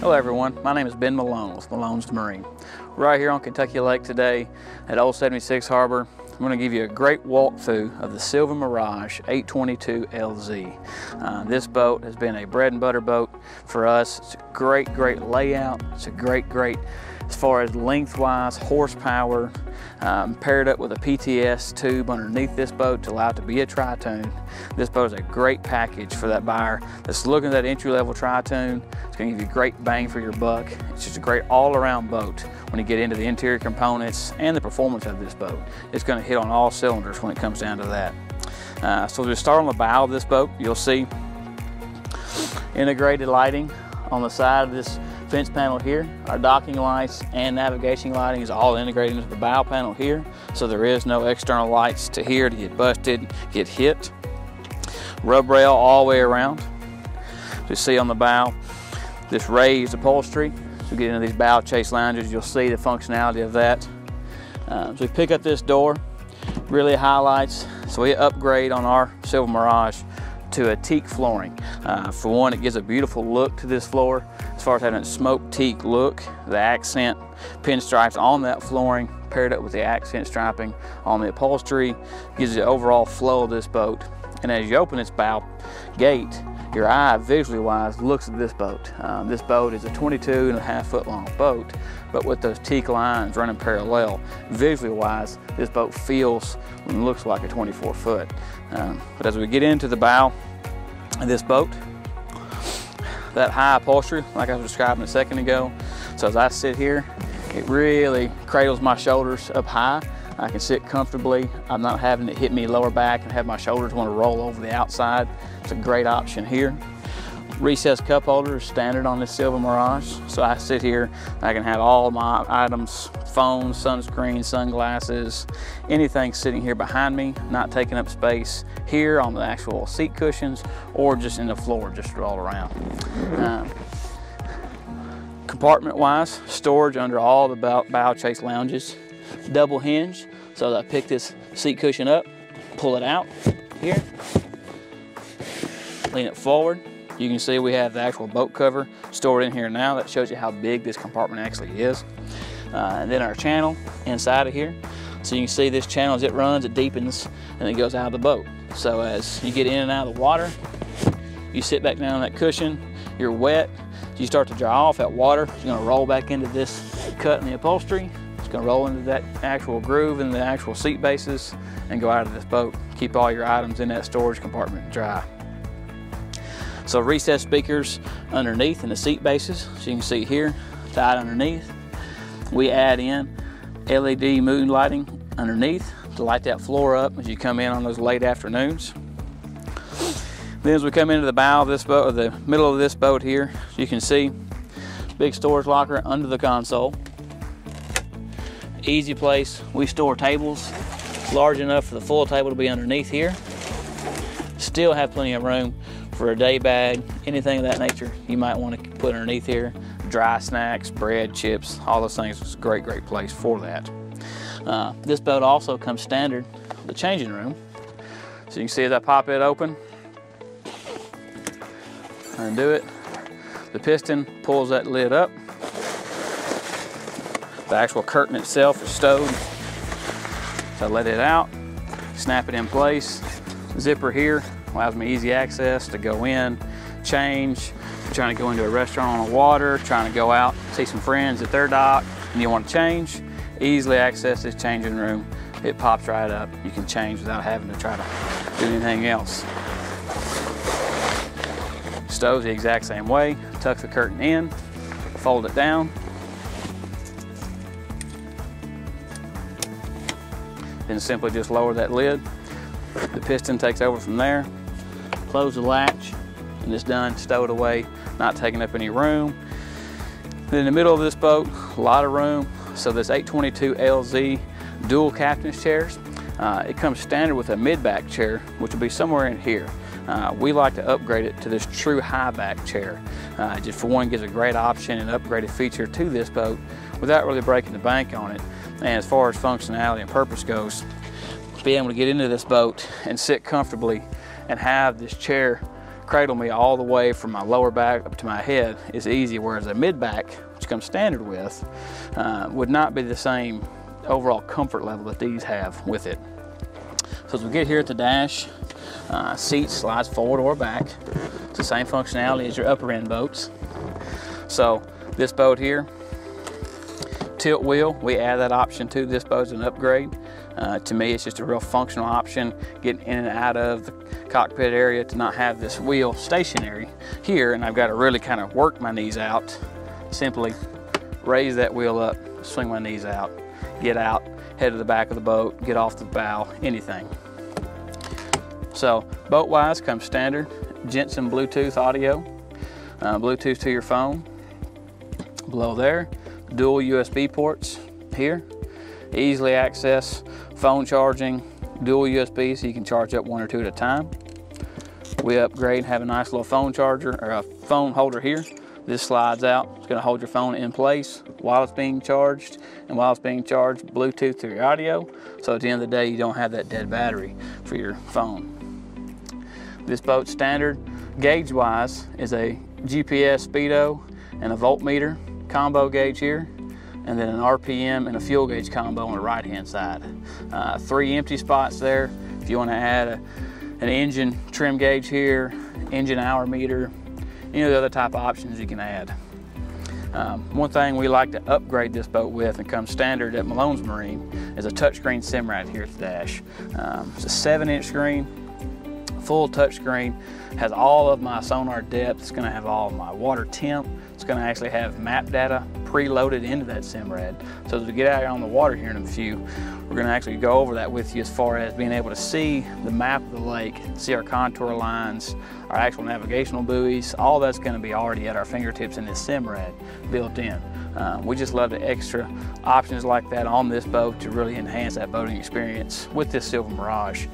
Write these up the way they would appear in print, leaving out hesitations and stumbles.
Hello everyone, my name is Ben Malone with Malone's Marine. We're right here on Kentucky Lake today at Old 76 Harbor. I'm going to give you a great walkthrough of the Sylvan Mirage 822 LZ. This boat has been a bread and butter boat for us. It's a great layout. It's a great as far as lengthwise, horsepower, paired up with a PTS tube underneath this boat to allow it to be a Tritoon. This boat is a great package for that buyer that's looking at that entry-level Tritoon. It's going to give you great bang for your buck. It's just a great all-around boat when you get into the interior components and the performance of this boat. It's going to hit on all cylinders when it comes down to that. So to start on the bow of this boat, you'll see integrated lighting on the side of this fence panel here. Our docking lights and navigation lighting is all integrated into the bow panel here, so there is no external lights to here to get busted, get hit. Rub rail all the way around. So you see on the bow this raised upholstery. So you get into these bow chase lounges, you'll see the functionality of that. So we pick up this door, really highlights. So we upgrade on our Sylvan Mirage to a teak flooring. For one, it gives a beautiful look to this floor. As far as having a smoked teak look, the accent pinstripes on that flooring paired up with the accent striping on the upholstery gives you the overall flow of this boat. And as you open this bow gate, your eye visually wise looks at this boat. This boat is a 22.5 foot long boat, but with those teak lines running parallel, visually wise, this boat feels and looks like a 24 foot. But as we get into the bow of this boat, that high upholstery, like I was describing a second ago, so as I sit here, it really cradles my shoulders up high. I can sit comfortably. I'm not having it hit me lower back and have my shoulders want to roll over the outside. It's a great option here. Recessed cup holder is standard on this Sylvan Mirage. So I sit here, I can have all my items, phone, sunscreen, sunglasses, anything sitting here behind me, not taking up space here on the actual seat cushions or just in the floor, just all around. Compartment wise, storage under all the bow chase lounges. Double hinge, so that I pick this seat cushion up, pull it out here, lean it forward. You can see we have the actual boat cover stored in here now. That shows you how big this compartment actually is. And then our channel inside of here. So you can see this channel as it runs, it deepens, and it goes out of the boat. So as you get in and out of the water, you sit back down on that cushion, you're wet, you start to dry off, that water is going to roll back into this cut in the upholstery. Going to roll into that actual groove in the actual seat bases and go out of this boat. Keep all your items in that storage compartment dry. So recessed speakers underneath in the seat bases, so you can see here, tied underneath. We add in LED moon lighting underneath to light that floor up as you come in on those late afternoons. Then as we come into the bow of this boat, or the middle of this boat here, you can see big storage locker under the console. Easy place. We store tables large enough for the full table to be underneath here. Still have plenty of room for a day bag, anything of that nature you might want to put underneath here. Dry snacks, bread, chips, all those things. It's a great place for that. This boat also comes standard with the changing room. So you can see as I pop it open, undo it, the piston pulls that lid up. The actual curtain itself is stowed. So I let it out, snap it in place. Zipper here allows me easy access to go in, change. You're trying to go into a restaurant on the water, trying to go out, see some friends at their dock, and you want to change, easily access this changing room. It pops right up. You can change without having to try to do anything else. Stows the exact same way. Tuck the curtain in, fold it down. Then simply just lower that lid. The piston takes over from there. Close the latch, and it's done, stowed away, not taking up any room. Then in the middle of this boat, a lot of room. So this 822 LZ dual captain's chairs. It comes standard with a mid-back chair, which will be somewhere in here. We like to upgrade it to this true high-back chair. Just for one, gives a great option and upgraded feature to this boat without really breaking the bank on it. And as far as functionality and purpose goes, being able to get into this boat and sit comfortably and have this chair cradle me all the way from my lower back up to my head is easy, whereas a mid-back, which comes standard with, would not be the same overall comfort level that these have with it. So as we get here at the dash, seat slides forward or back. It's the same functionality as your upper end boats. So this boat here, tilt wheel, we add that option to this boat as an upgrade. To me, it's just a real functional option, getting in and out of the cockpit area to not have this wheel stationary here, and I've got to really kind of work my knees out. Simply raise that wheel up, swing my knees out, get out, head to the back of the boat, get off the bow, anything. So boat-wise comes standard Jensen Bluetooth audio, Bluetooth to your phone. Below there, dual USB ports here, easily access phone charging, dual USB, so you can charge up 1 or 2 at a time. We upgrade and have a nice little phone charger, or a phone holder here. This slides out. It's going to hold your phone in place while it's being charged, and while it's being charged, Bluetooth to your audio, so at the end of the day you don't have that dead battery for your phone. This boat standard gauge wise is a GPS speedo and a voltmeter combo gauge here, and then an RPM and a fuel gauge combo on the right hand side. 3 empty spots there if you want to add an engine trim gauge here, engine hour meter, any of the other type of options you can add. One thing we like to upgrade this boat with, and comes standard at Malone's Marine, is a touchscreen sim ride here at the dash. It's a 7-inch screen, full touchscreen, has all of my sonar depth, it's going to have all of my water temp, it's going to actually have map data preloaded into that simrad. So as we get out here on the water here in a few, we're going to actually go over that with you as far as being able to see the map of the lake, see our contour lines, our actual navigational buoys. All that's going to be already at our fingertips in this simrad built in. We just love the extra options like that on this boat to really enhance that boating experience with this Sylvan Mirage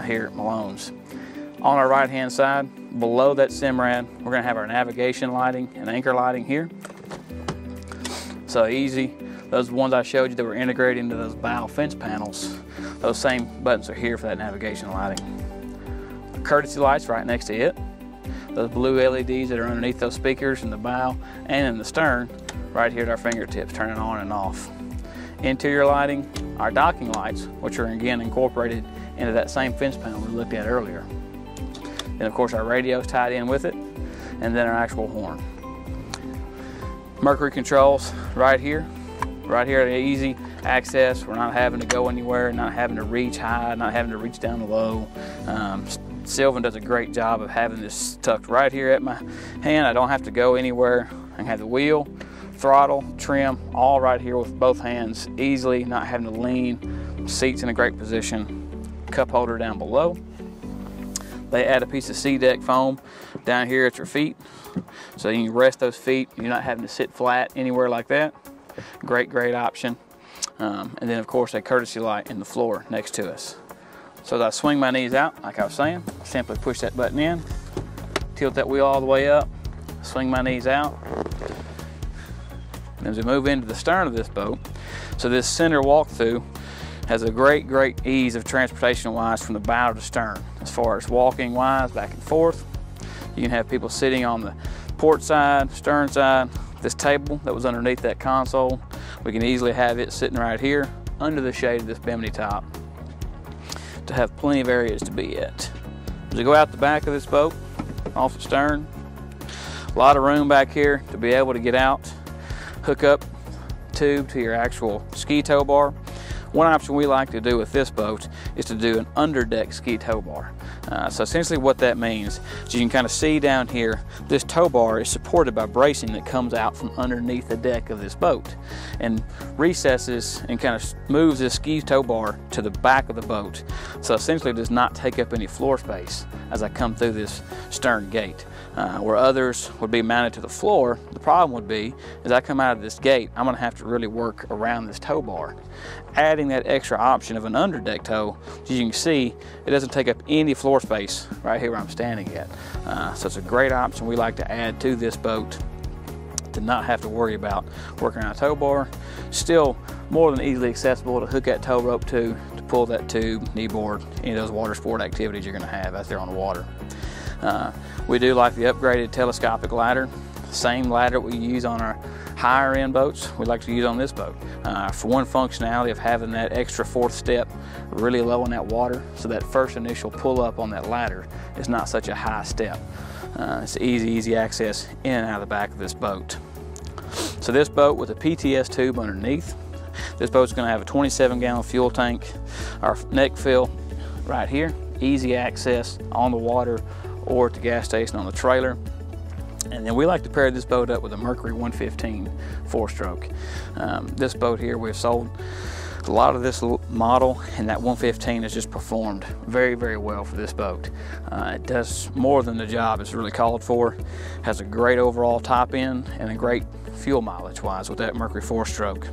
here at Malone's. On our right hand side, below that simrad, we're going to have our navigation lighting and anchor lighting here. So easy. Those ones I showed you that were integrated into those bow fence panels, those same buttons are here for that navigation lighting. Courtesy lights right next to it. Those blue LEDs that are underneath those speakers in the bow and in the stern, right here at our fingertips, turning on and off. Interior lighting, our docking lights, which are again incorporated into that same fence panel we looked at earlier. And of course our radio's tied in with it, and then our actual horn. Mercury controls right here easy access. We're not having to go anywhere, not having to reach high, not having to reach down low. Sylvan does a great job of having this tucked right here at my hand. I don't have to go anywhere. I can have the wheel, throttle, trim, all right here with both hands, easily, not having to lean. Seats in a great position. Cup holder down below. They add a piece of C-deck foam down here at your feet, so you can rest those feet. You're not having to sit flat anywhere like that. Great option. And then of course a courtesy light in the floor next to us. So as I swing my knees out, like I was saying, simply push that button in, tilt that wheel all the way up, swing my knees out. And as we move into the stern of this boat, so this center walk-through has a great ease of transportation wise from the bow to stern. As far as walking wise, back and forth, you can have people sitting on the port side, stern side. This table that was underneath that console, we can easily have it sitting right here under the shade of this bimini top to have plenty of areas to be at. As we go out the back of this boat, off the stern, a lot of room back here to be able to get out, hook up tube to your actual ski tow bar. One option we like to do with this boat is to do an underdeck ski tow bar. So essentially what that means is you can kind of see down here, this tow bar is supported by bracing that comes out from underneath the deck of this boat and recesses and kind of moves this ski tow bar to the back of the boat. So essentially it does not take up any floor space as I come through this stern gate. Where others would be mounted to the floor, the problem would be, as I come out of this gate, I'm going to have to really work around this tow bar. Adding that extra option of an underdeck tow, as you can see, it doesn't take up any floor space right here where I'm standing at. So it's a great option we like to add to this boat to not have to worry about working on a tow bar. Still more than easily accessible to hook that tow rope to pull that tube, knee board, any of those water sport activities you're going to have out there on the water. We do like the upgraded telescopic ladder, same ladder we use on our higher end boats, we like to use on this boat. For one functionality of having that extra fourth step really low in that water, so that first initial pull up on that ladder is not such a high step. It's easy access in and out of the back of this boat. So this boat with a PTS tube underneath, this boat's going to have a 27-gallon fuel tank, our neck fill right here, easy access on the water or at the gas station on the trailer. And then we like to pair this boat up with a Mercury 115 four-stroke. This boat here, we've sold a lot of this model, and that 115 has just performed very well for this boat. It does more than the job it's really called for. Has a great overall top end and a great fuel mileage wise with that Mercury four-stroke.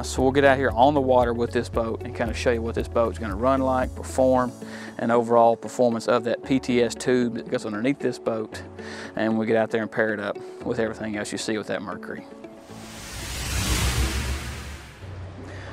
So we'll get out here on the water with this boat and kind of show you what this boat's going to run like, perform, and overall performance of that PTS tube that goes underneath this boat. And we get out there and pair it up with everything else you see with that Mercury.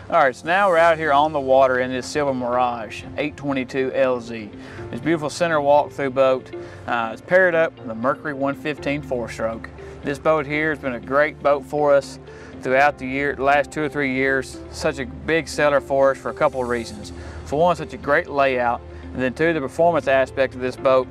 All right, so now we're out here on the water in this Sylvan Mirage 822 LZ. This beautiful center walk-through boat. It's paired up with a Mercury 115 four-stroke. This boat here has been a great boat for us throughout the last 2 or 3 years. Such a big seller for us for a couple of reasons. For one, such a great layout, and then two, the performance aspect of this boat.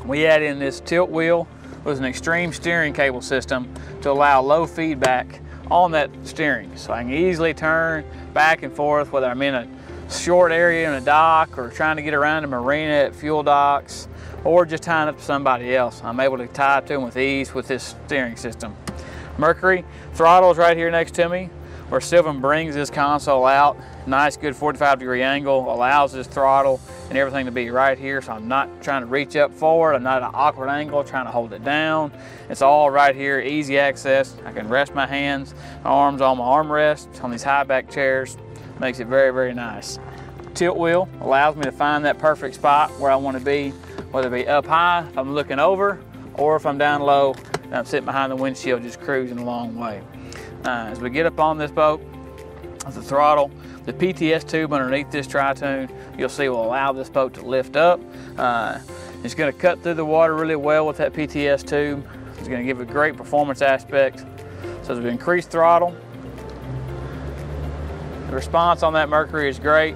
We add in this tilt wheel with an extreme steering cable system to allow low feedback on that steering. So I can easily turn back and forth, whether I'm in a short area in a dock or trying to get around a marina at fuel docks or just tying up to somebody else. I'm able to tie up to them with ease with this steering system. Mercury throttle is right here next to me, where Sylvan brings this console out. Nice, good 45-degree angle, allows this throttle and everything to be right here, so I'm not trying to reach up forward. I'm not at an awkward angle trying to hold it down. It's all right here, easy access. I can rest my hands, my arms on my armrest on these high back chairs. Makes it very nice. Tilt wheel allows me to find that perfect spot where I want to be, whether it be up high if I'm looking over, or if I'm down low and I'm sitting behind the windshield just cruising a long way. As we get up on this boat, the throttle, the PTS tube underneath this Tritoon, you'll see will allow this boat to lift up. It's going to cut through the water really well with that PTS tube. It's going to give a great performance aspect. So as we increase throttle, the response on that Mercury is great.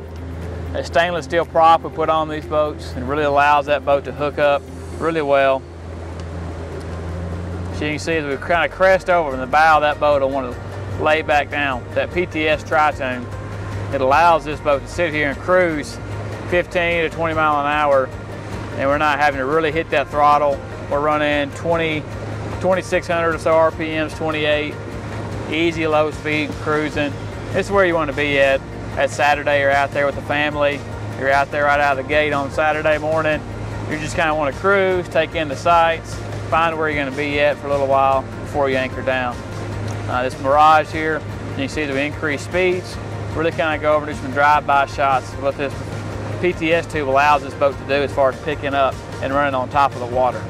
A stainless steel prop we put on these boats, and really allows that boat to hook up really well. So you can see as we kind of crest over in the bow of that boat, I want to lay back down. That PTS Tritoon, it allows this boat to sit here and cruise 15 to 20 mile an hour, and we're not having to really hit that throttle. We're running 2,600 or so RPMs, 28, easy low speed cruising. This is where you want to be at Saturday. You're out there with the family. You're out there right out of the gate on Saturday morning. You just kind of want to cruise, take in the sights, find where you're going to be at for a little while before you anchor down. This Mirage here, you can see the increased speeds. Really kind of go over and do some drive-by shots. What this PTS tube allows this boat to do as far as picking up and running on top of the water.